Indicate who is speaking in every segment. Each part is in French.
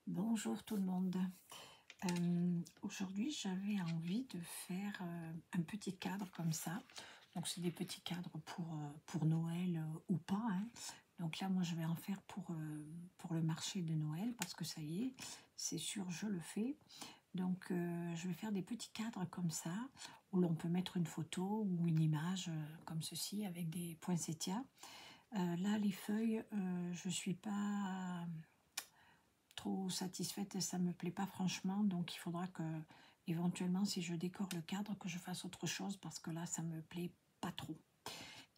Speaker 1: Bonjour tout le monde. Aujourd'hui, j'avais envie de faire un petit cadre comme ça. Donc, c'est des petits cadres pour Noël ou pas, hein. Donc là, moi, je vais en faire pour le marché de Noël parce que ça y est, c'est sûr, je le fais. Donc, je vais faire des petits cadres comme ça où l'on peut mettre une photo ou une image comme ceci avec des poinsettias. Là, les feuilles, je suis pas trop satisfaite et ça me plaît pas franchement, donc il faudra que éventuellement si je décore le cadre que je fasse autre chose parce que là ça me plaît pas trop.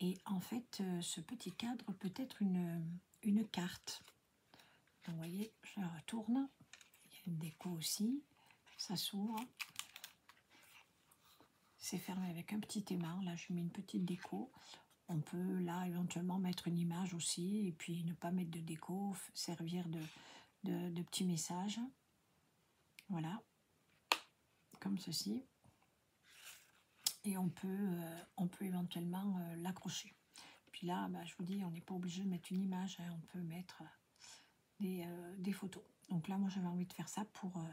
Speaker 1: Et en fait ce petit cadre peut être une carte. Donc, vous voyez, je la retourne, il y a une déco aussi, ça s'ouvre, c'est fermé avec un petit aimant. Là je mets une petite déco. On peut là éventuellement mettre une image aussi et puis ne pas mettre de déco, servir de petits messages. Voilà, comme ceci. Et on peut éventuellement l'accrocher. Puis là, bah, je vous dis, on n'est pas obligé de mettre une image, hein, on peut mettre des photos. Donc là, moi, j'avais envie de faire ça pour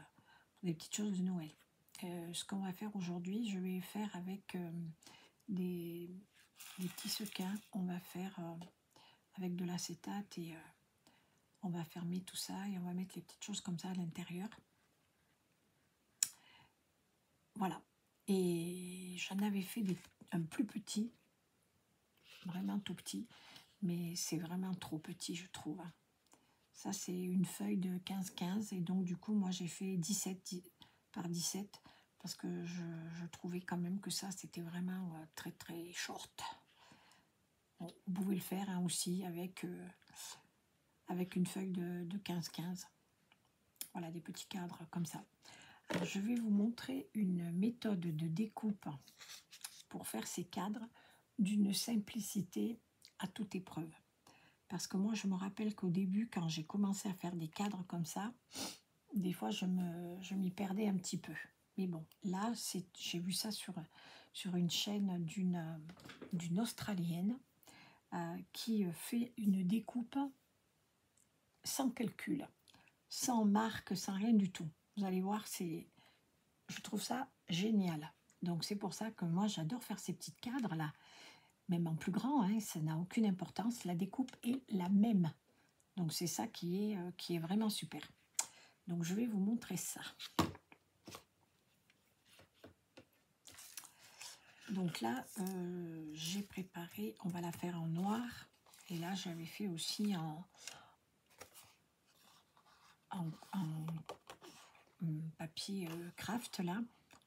Speaker 1: des petites choses de Noël. Ce qu'on va faire aujourd'hui, je vais faire avec des petits sequins. On va faire avec de l'acétate et on va fermer tout ça et on va mettre les petites choses comme ça à l'intérieur. Voilà. Et j'en avais fait un plus petit, vraiment tout petit, mais c'est vraiment trop petit, je trouve. Ça, c'est une feuille de 15-15, et donc du coup, moi, j'ai fait 17 par 17, parce que je trouvais quand même que ça, c'était vraiment très, très short. Bon, vous pouvez le faire hein, aussi avec une feuille de 15-15. Voilà, des petits cadres comme ça. Alors, je vais vous montrer une méthode de découpe pour faire ces cadres d'une simplicité à toute épreuve. Parce que moi, je me rappelle qu'au début, quand j'ai commencé à faire des cadres comme ça, des fois, je m'y perdais un petit peu. Mais bon, là, j'ai vu ça sur une chaîne d'une Australienne qui fait une découpe sans calcul, sans marque, sans rien du tout. Vous allez voir, je trouve ça génial. Donc, c'est pour ça que moi, j'adore faire ces petits cadres-là. Même en plus grand, hein, ça n'a aucune importance. La découpe est la même. Donc, c'est ça qui est vraiment super. Donc, je vais vous montrer ça. Donc là, j'ai préparé, on va la faire en noir. Et là, j'avais fait aussi en papier craft, là.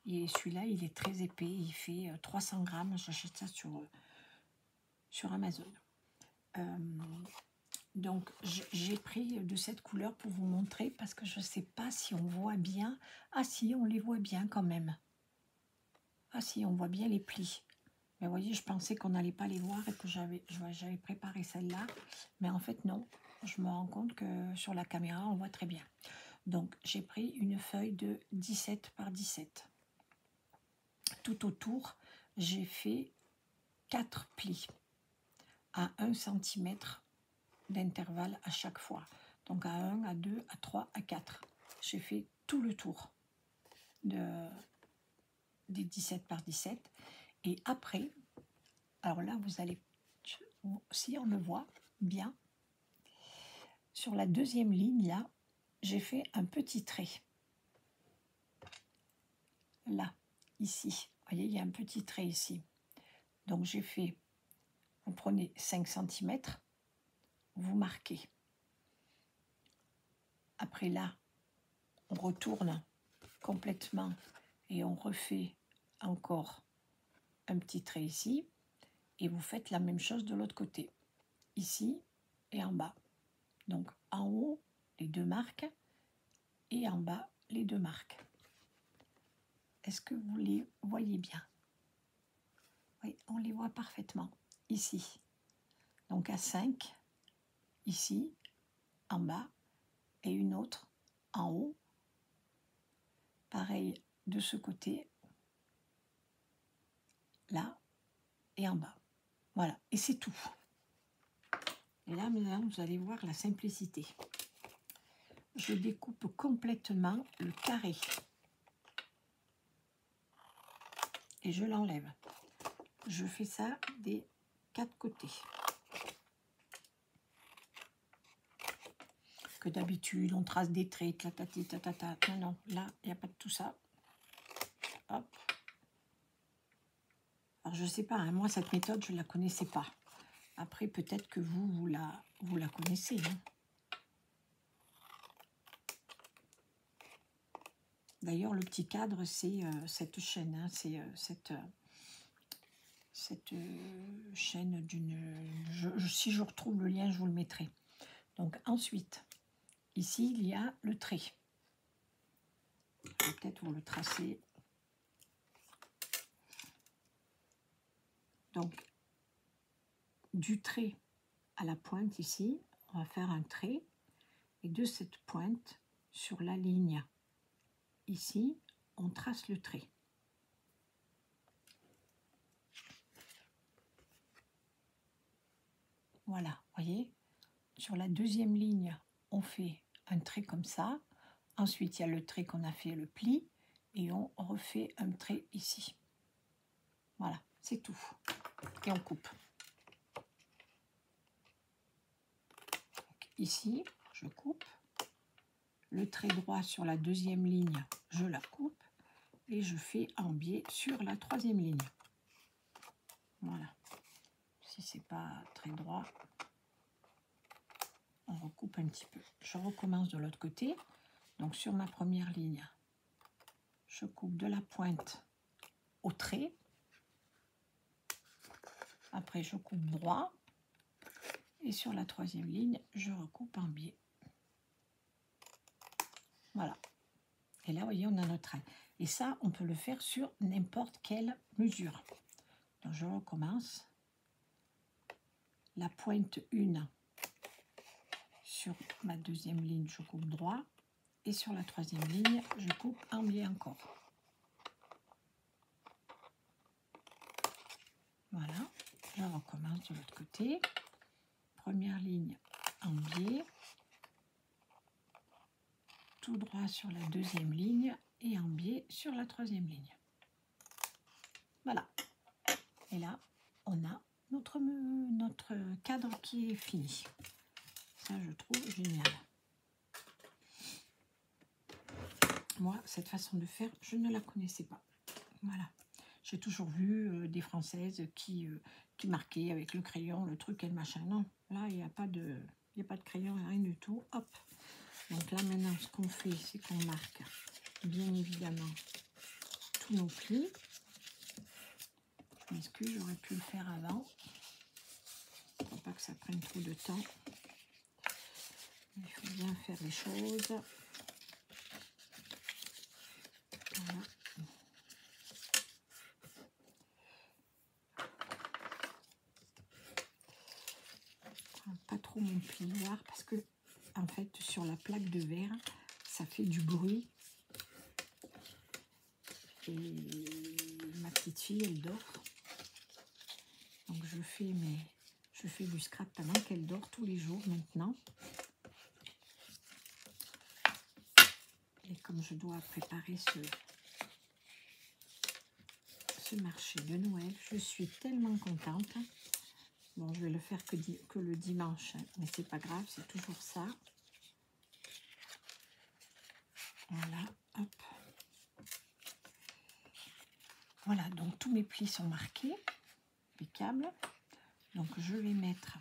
Speaker 1: Et celui-là, il est très épais. Il fait 300 grammes. J'achète ça sur Amazon. Donc, j'ai pris de cette couleur pour vous montrer parce que je ne sais pas si on voit bien. Ah si, on les voit bien quand même. Ah si, on voit bien les plis. Mais vous voyez, je pensais qu'on n'allait pas les voir et que j'avais préparé celle-là. Mais en fait, non. Je me rends compte que sur la caméra, on voit très bien. Donc, j'ai pris une feuille de 17 par 17. Tout autour, j'ai fait 4 plis à 1 cm d'intervalle à chaque fois. Donc, à 1, à 2, à 3, à 4. J'ai fait tout le tour des 17 par 17. Et après, alors là, vous allez, si on le voit bien, sur la deuxième ligne, là, j'ai fait un petit trait. Là, ici. Vous voyez, il y a un petit trait ici. Donc, j'ai fait, vous prenez 5 cm, vous marquez. Après, là, on retourne complètement et on refait encore un petit trait ici. Et vous faites la même chose de l'autre côté. Ici et en bas. Donc, en haut, les 2 marques et en bas, les 2 marques. Est-ce que vous les voyez bien? Oui, on les voit parfaitement. Ici, donc à 5, ici, en bas, et une autre en haut. Pareil de ce côté, là, et en bas. Voilà, et c'est tout. Et là, maintenant, vous allez voir la simplicité. je découpe complètement le carré. Et je l'enlève. Je fais ça des 4 côtés. Que d'habitude, on trace des traits, tatati, tatata. Non, non, là, il n'y a pas de tout ça. Hop. Alors, je ne sais pas, hein, moi, cette méthode, je ne la connaissais pas. Après, peut-être que vous la connaissez. Hein. D'ailleurs, le petit cadre, c'est cette chaîne. Hein, c'est cette chaîne d'une... Si je retrouve le lien, je vous le mettrai. Donc, ensuite, ici, il y a le trait. Je vais peut-être vous le tracer. Donc, du trait à la pointe ici, on va faire un trait. Et de cette pointe, sur la ligne ici, on trace le trait. Voilà, voyez, sur la deuxième ligne, on fait un trait comme ça. Ensuite, il y a le trait qu'on a fait, le pli, et on refait un trait ici. Voilà, c'est tout. Et on coupe. Donc, ici, je coupe. Le trait droit sur la deuxième ligne, je la coupe. Et je fais un biais sur la troisième ligne. Voilà. Si c'est pas très droit, on recoupe un petit peu. Je recommence de l'autre côté. Donc sur ma première ligne, je coupe de la pointe au trait. Après, je coupe droit. Et sur la troisième ligne, je recoupe un biais. Voilà. Et là, vous voyez, on a notre trait. Et ça, on peut le faire sur n'importe quelle mesure. Donc, je recommence. La pointe 1 sur ma deuxième ligne, je coupe droit. Et sur la troisième ligne, je coupe un biais encore. Voilà. Je recommence de l'autre côté. Première ligne, un biais. Tout droit sur la deuxième ligne et un biais sur la troisième ligne. Voilà. Et là, on a notre cadre qui est fini. Ça, je trouve génial. Moi, cette façon de faire, je ne la connaissais pas. Voilà. J'ai toujours vu des Françaises qui marquaient avec le crayon, le truc et le machin. Non, là, il n'y a pas de crayon, rien du tout. Hop. Donc là, maintenant, ce qu'on fait, c'est qu'on marque, bien évidemment, tous nos plis. Je m'excuse, j'aurais pu le faire avant. Il ne faut pas que ça prenne trop de temps. Il faut bien faire les choses. Voilà. Pas trop mon plioir parce que, en fait, sur la plaque de verre, ça fait du bruit. Et ma petite fille, elle dort. Donc je fais du scrap pendant qu'elle dort tous les jours maintenant. Et comme je dois préparer ce marché de Noël, je suis tellement contente. Bon, je vais le faire que le dimanche, mais c'est pas grave, c'est toujours ça. Voilà, hop. Voilà, donc tous mes plis sont marqués, impeccables. Donc je vais mettre,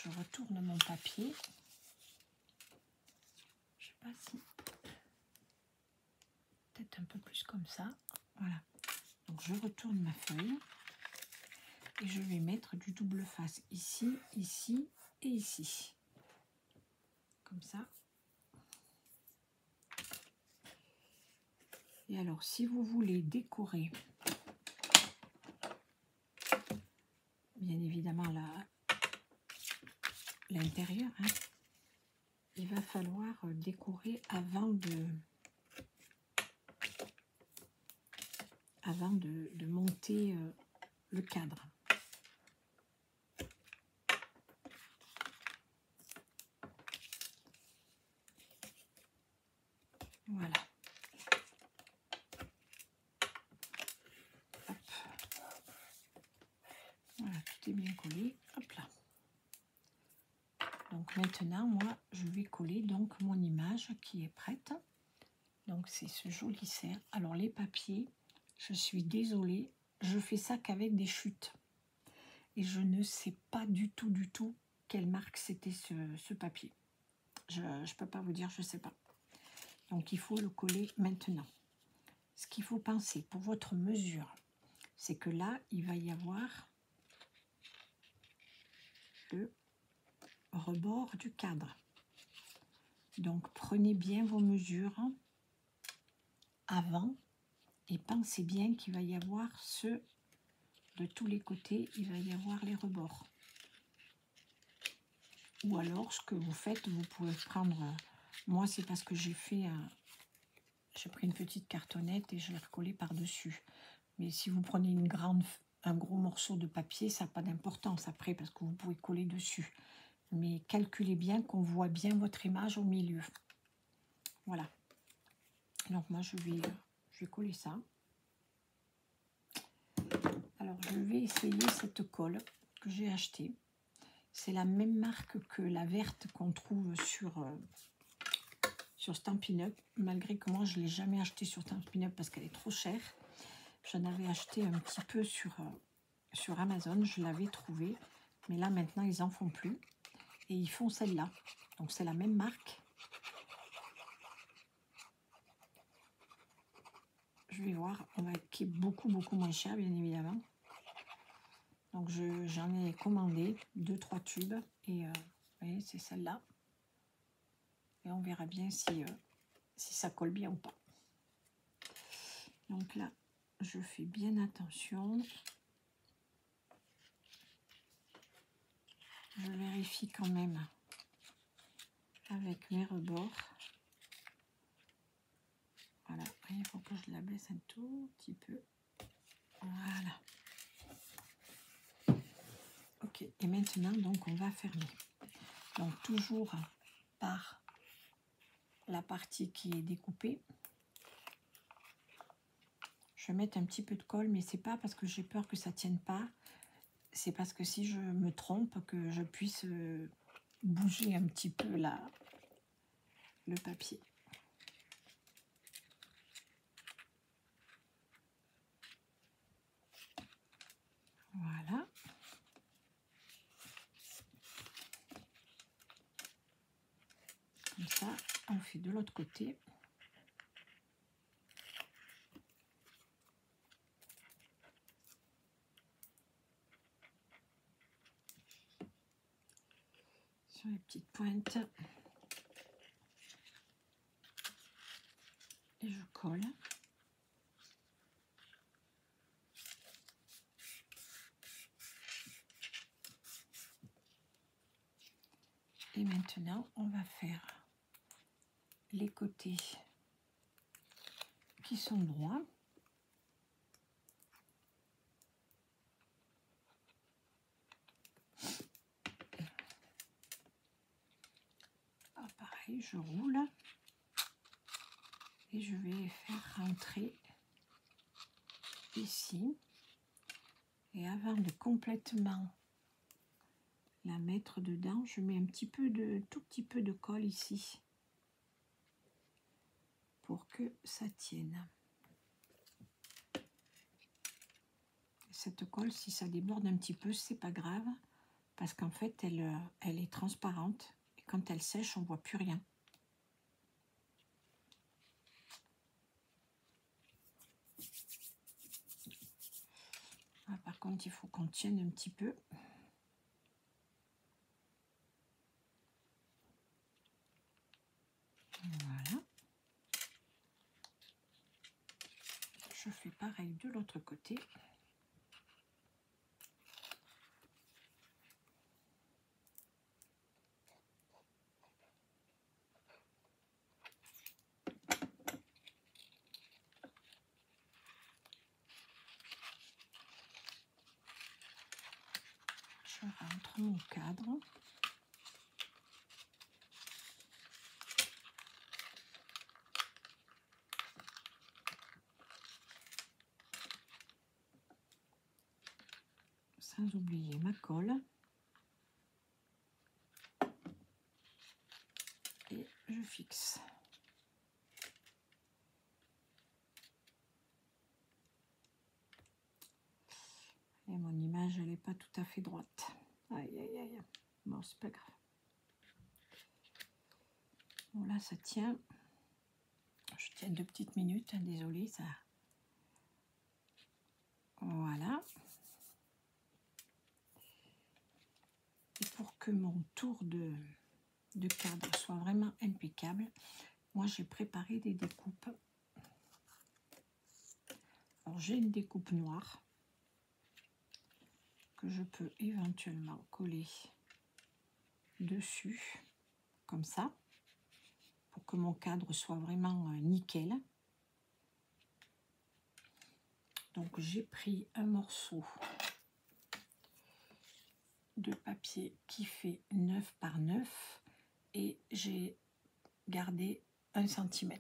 Speaker 1: je retourne mon papier. Je sais pas si, peut-être un peu plus comme ça. Voilà, donc je retourne ma feuille et je vais mettre du double face ici, ici et ici. Comme ça. Et alors, si vous voulez décorer, bien évidemment, l'intérieur, hein, il va falloir décorer avant de monter le cadre. maintenant, moi, je vais coller donc mon image qui est prête. Donc, c'est ce joli cerf. Alors, les papiers, je suis désolée, je fais ça qu'avec des chutes. Et je ne sais pas du tout quelle marque c'était ce papier. Je ne peux pas vous dire, je ne sais pas. Donc, il faut le coller maintenant. Ce qu'il faut penser pour votre mesure, c'est que là, il va y avoir le rebord du cadre. Donc, prenez bien vos mesures avant et pensez bien qu'il va y avoir de tous les côtés, il va y avoir les rebords. Ou alors, ce que vous faites, vous pouvez prendre... Moi, c'est parce que j'ai pris une petite cartonnette et je l'ai recollée par-dessus. Mais si vous prenez un gros morceau de papier, ça n'a pas d'importance après parce que vous pouvez coller dessus. Mais calculez bien qu'on voit bien votre image au milieu. Voilà. Donc moi, je vais coller ça. Alors, je vais essayer cette colle que j'ai achetée. C'est la même marque que la verte qu'on trouve sur Stampin' Up, malgré que moi je ne l'ai jamais acheté sur Stampin' Up parce qu'elle est trop chère. J'en avais acheté un petit peu sur Amazon, je l'avais trouvée, mais là maintenant ils n'en font plus et ils font celle-là. Donc c'est la même marque. Je vais voir, qui est beaucoup moins cher bien évidemment. Donc j'en ai commandé 2-3 tubes et vous voyez, c'est celle-là. Et on verra bien si ça colle bien ou pas. Donc là, je fais bien attention. Je vérifie quand même avec mes rebords. Voilà, il faut que je la baisse un tout petit peu. Voilà. Ok, et maintenant, donc, on va fermer. Donc, toujours par la partie qui est découpée. Je vais mettre un petit peu de colle, mais c'est pas parce que j'ai peur que ça tienne pas. C'est parce que si je me trompe, que je puisse bouger un petit peu le papier. Voilà. Comme ça, on fait de l'autre côté. Sur les petites pointes. Et je colle. Et maintenant, on va faire les côtés qui sont droits. Ah, pareil, je roule et je vais faire rentrer ici. Et avant de complètement la mettre dedans, je mets tout petit peu de colle ici pour que ça tienne. Cette colle, si ça déborde un petit peu, c'est pas grave parce qu'en fait, elle est transparente et quand elle sèche, on voit plus rien. Ah, par contre, il faut qu'on tienne un petit peu. Voilà. Je fais pareil de l'autre côté. Je rentre mon cadre. Sans oublier ma colle. je fixe. Et mon image, elle n'est pas tout à fait droite. Aïe, aïe, aïe. Bon, c'est pas grave. Bon, là, ça tient. Je tiens 2 petites minutes, hein, désolée, ça. Voilà. Et pour que mon tour de cadre soit vraiment impeccable, moi, j'ai préparé des découpes. Alors, j'ai une découpe noire que je peux éventuellement coller dessus, comme ça, pour que mon cadre soit vraiment nickel. Donc j'ai pris un morceau de papier qui fait 9 par 9 et j'ai gardé 1 cm.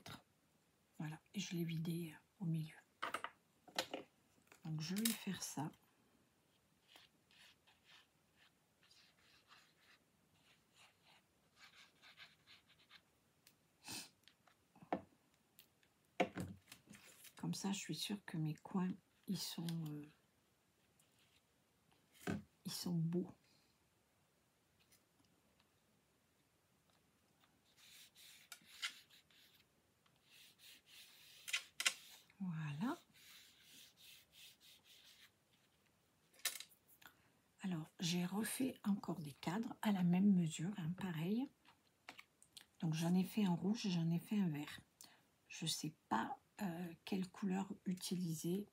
Speaker 1: Voilà, et je l'ai vidé au milieu. Donc je vais faire ça. Comme ça, je suis sûre que mes coins, ils sont beaux. Voilà. Alors, j'ai refait encore des cadres à la même mesure, hein, pareil. Donc, j'en ai fait un rouge, j'en ai fait un vert. Je ne sais pas quelle couleur utiliser.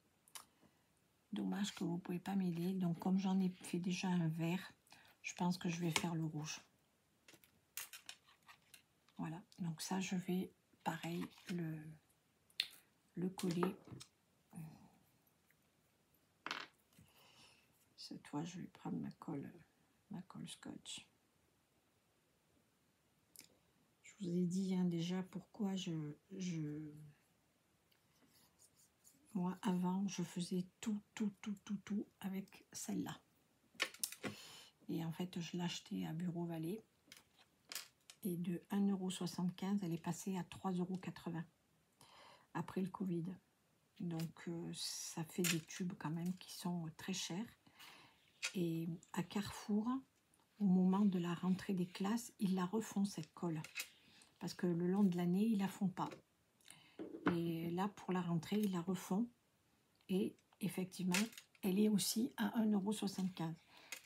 Speaker 1: Dommage que vous ne pouvez pas m'aider. Donc, comme j'en ai fait déjà un vert, je pense que je vais faire le rouge. Voilà. Donc, ça, je vais, pareil, le coller. Cette fois, je vais prendre ma colle scotch. Je vous ai dit hein, déjà pourquoi moi, avant, je faisais tout avec celle-là. Et en fait, je l'achetais à Bureau Vallée. Et de 1,75 €, elle est passée à 3,80 € après le Covid. Donc, ça fait des tubes quand même qui sont très chers. Et à Carrefour, au moment de la rentrée des classes, ils la refont cette colle. Parce que le long de l'année, ils la font pas. Et là, pour la rentrée, ils la refont. Et effectivement, elle est aussi à 1,75 €.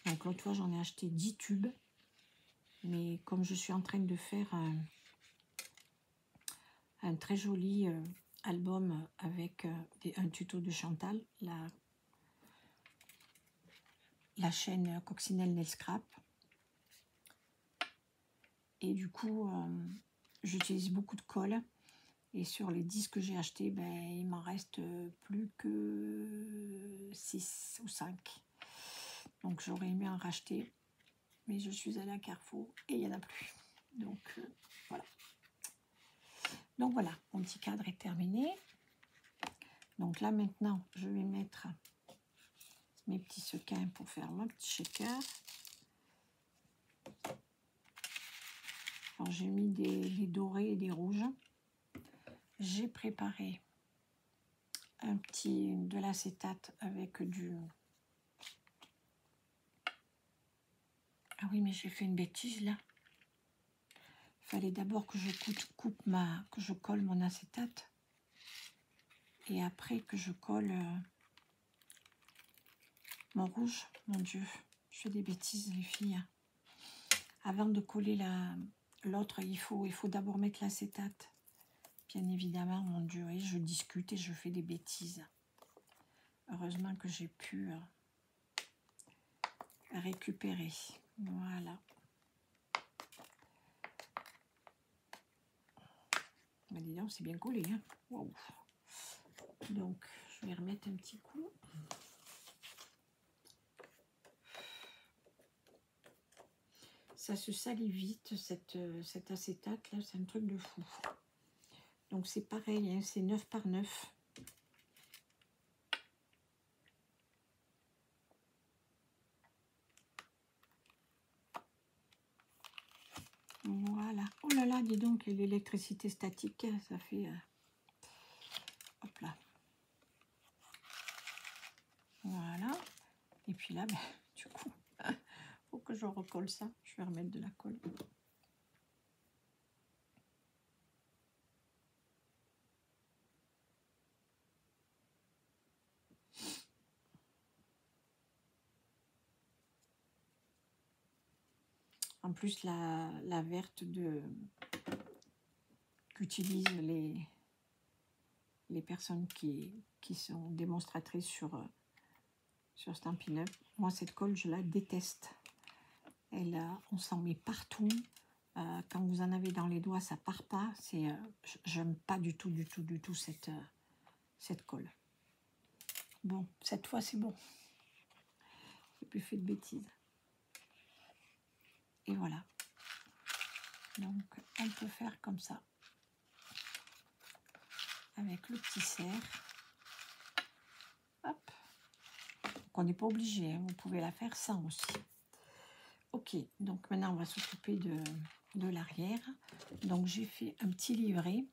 Speaker 1: Donc l'autre fois, j'en ai acheté 10 tubes. Mais comme je suis en train de faire un très joli album avec un tuto de Chantal, la chaîne Coccinelle Nail Scrap. Et du coup, j'utilise beaucoup de colle. Et sur les 10 que j'ai achetés, ben, il m'en reste plus que 6 ou 5. Donc j'aurais aimé en racheter. Mais je suis allée à Carrefour et il n'y en a plus. Donc voilà. Donc voilà, mon petit cadre est terminé. Donc là maintenant, je vais mettre mes petits sequins pour faire mon petit shaker. J'ai mis des dorés et des rouges. J'ai préparé de l'acétate avec du... Ah oui, mais j'ai fait une bêtise là. Il fallait d'abord que je colle mon acétate. Et après que je colle mon rouge. Mon Dieu, je fais des bêtises les filles. Avant de coller l'autre, il faut d'abord mettre l'acétate. Bien évidemment, mon Dieu, et je discute et je fais des bêtises. Heureusement que j'ai pu récupérer. Voilà. Mais dis donc, c'est bien collé. Hein. Wow. Donc, je vais remettre un petit coup. Ça se salit vite, cet acétate là, c'est un truc de fou. Donc c'est pareil, hein, c'est 9 par 9. Voilà. Oh là là, dis donc, l'électricité statique, ça fait... hop là. Voilà. Et puis là, ben, du coup, faut que je recolle ça. Je vais remettre de la colle. En plus, la verte qu'utilisent les personnes qui sont démonstratrices sur Stampin' Up. Moi, cette colle, je la déteste. On s'en met partout. Quand vous en avez dans les doigts, ça part pas. J'aime pas du tout cette colle. Bon, cette fois, c'est bon. J'ai plus fait de bêtises. Et voilà. Donc, on peut faire comme ça. Avec le petit cerf. Hop. Donc, on n'est pas obligé. Hein. Vous pouvez la faire sans aussi. Ok. Donc, maintenant, on va s'occuper de l'arrière. Donc, j'ai fait un petit livret.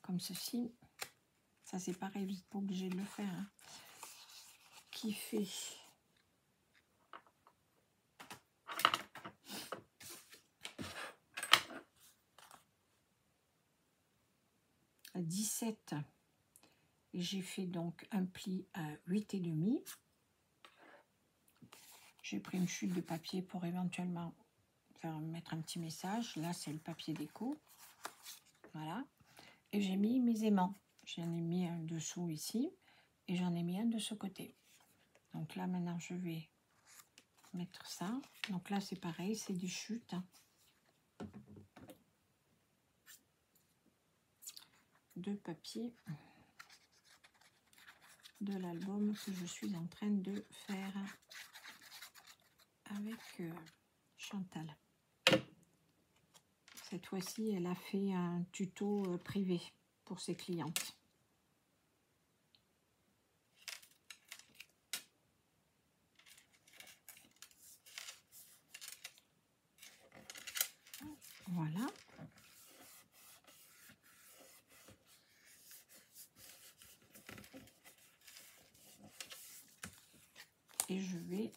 Speaker 1: Comme ceci. Ça, c'est pareil. Vous n'êtes pas obligé de le faire. Hein. Qui fait... 17 et j'ai fait donc un pli à 8,5. J'ai pris une chute de papier pour éventuellement mettre un petit message. Là, c'est le papier déco. Voilà. Et j'ai mis mes aimants. J'en ai mis un dessous ici et j'en ai mis un de ce côté. Donc là, maintenant, je vais mettre ça. Donc là, c'est pareil, c'est des chutes. De papier de l'album que je suis en train de faire avec Chantal. Cette fois-ci, elle a fait un tuto privé pour ses clientes. Voilà. Et je vais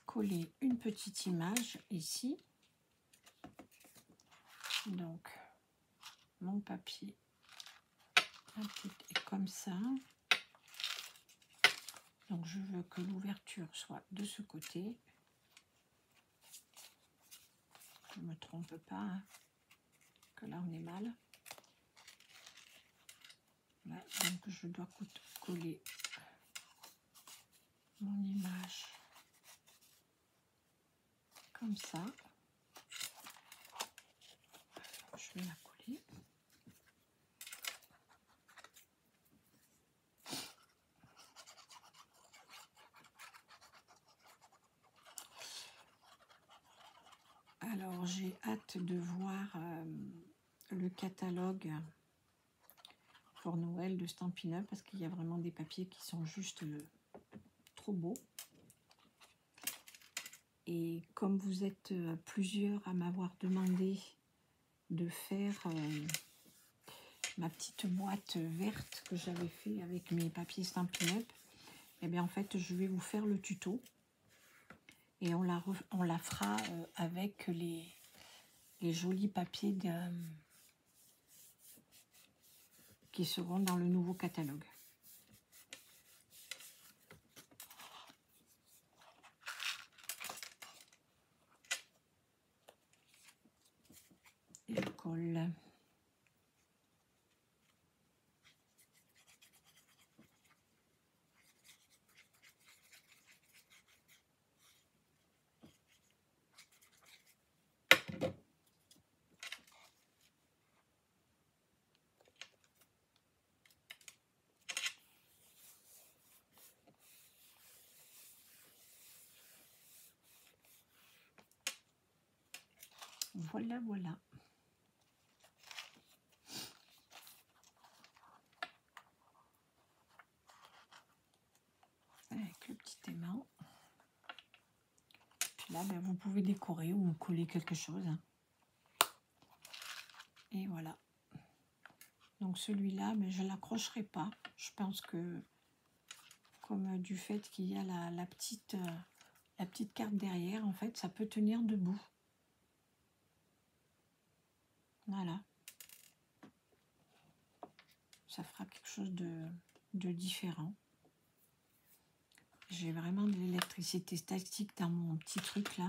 Speaker 1: coller une petite image ici. Donc, mon papier est comme ça. Donc, je veux que l'ouverture soit de ce côté. Je ne me trompe pas, hein, que là, on est mal. Là, donc, je dois coller mon image comme ça. Je vais la coller. Alors, j'ai hâte de voir le catalogue pour Noël de Stampin' Up parce qu'il y a vraiment des papiers qui sont juste trop beaux. Et comme vous êtes plusieurs à m'avoir demandé de faire ma petite boîte verte que j'avais fait avec mes papiers Stampin' Up, et bien en fait je vais vous faire le tuto et on la fera avec les jolis papiers qui seront dans le nouveau catalogue. Et je colle. Voilà, voilà. Avec le petit aimant. Puis là, ben, vous pouvez décorer ou coller quelque chose. Hein. Et voilà. Donc celui-là, mais je ne l'accrocherai pas. Je pense que, comme du fait qu'il y a la petite carte derrière, en fait, ça peut tenir debout. Voilà. Ça fera quelque chose de différent. J'ai vraiment de l'électricité statique dans mon petit truc là.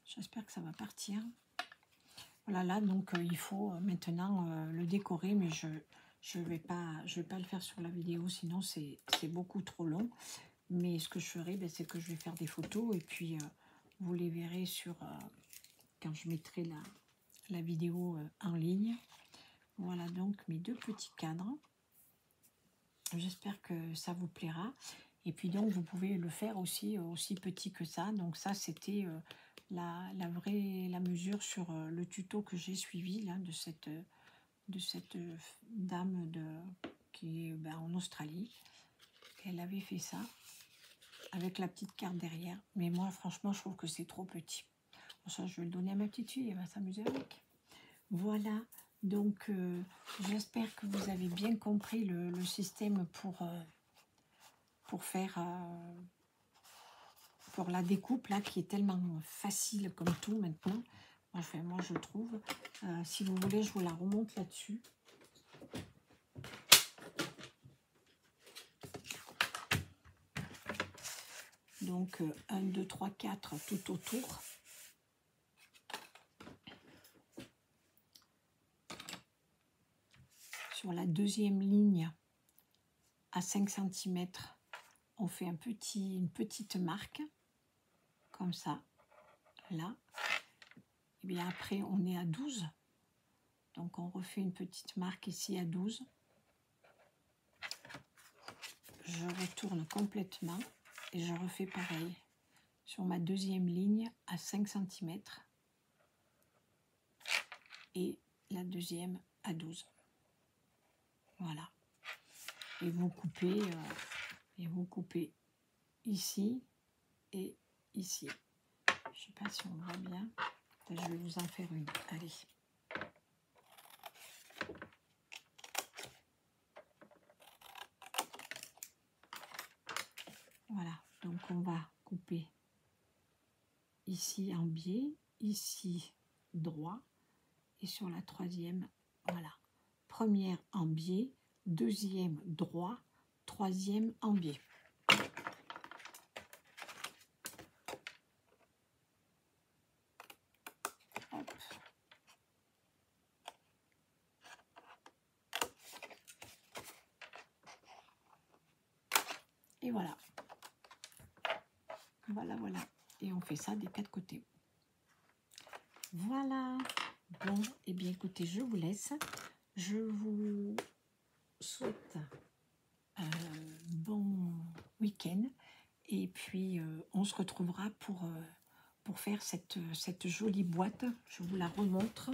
Speaker 1: J'espère que ça va partir. Voilà, là, donc il faut maintenant le décorer, mais je vais pas le faire sur la vidéo, sinon c'est beaucoup trop long. Mais ce que je ferai, ben, c'est que je vais faire des photos et puis vous les verrez quand je mettrai la vidéo en ligne. Voilà donc mes deux petits cadres. J'espère que ça vous plaira. Et puis donc vous pouvez le faire aussi petit que ça. Donc ça c'était la mesure sur le tuto que j'ai suivi là, de cette dame qui est en Australie. Elle avait fait ça avec la petite carte derrière. Mais moi franchement je trouve que c'est trop petit. Pour ça je vais le donner à ma petite fille, elle va s'amuser avec. Voilà. Donc, j'espère que vous avez bien compris le système pour faire pour la découpe, là, qui est tellement facile comme tout maintenant. Enfin, moi, je trouve. Si vous voulez, je vous la remonte là-dessus. Donc, 1, 2, 3, 4 tout autour. Sur la deuxième ligne, à 5 cm, on fait une petite marque, comme ça, là. Et bien après, on est à 12. Donc, on refait une petite marque ici à 12. Je retourne complètement et je refais pareil sur ma deuxième ligne à 5 cm et la deuxième à 12. Voilà. Et vous coupez ici et ici. Je ne sais pas si on voit bien. Je vais vous en faire une. Allez. Voilà. Donc on va couper ici en biais, ici droit et sur la troisième, voilà. Première en biais, deuxième droit, troisième en biais. Hop. Et voilà. Voilà. Et on fait ça des 4 côtés. Voilà. Bon, et bien écoutez, je vous laisse. Je vous souhaite un bon week-end. Et puis, on se retrouvera pour faire cette jolie boîte. Je vous la remontre.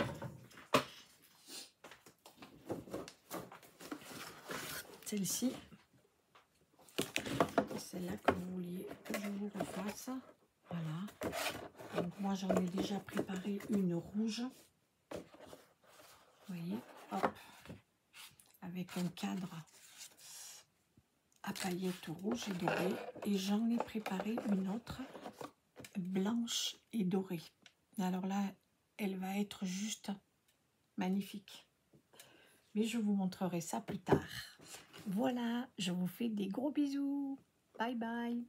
Speaker 1: Celle-ci. Celle-là que vous vouliez que je vous refasse. Voilà. Donc moi j'en ai déjà préparé une rouge. Vous voyez, hop. Avec un cadre à paillettes rouges et dorées. Et j'en ai préparé une autre blanche et dorée. Alors là, elle va être juste magnifique. Mais je vous montrerai ça plus tard. Voilà, je vous fais des gros bisous. Bye bye.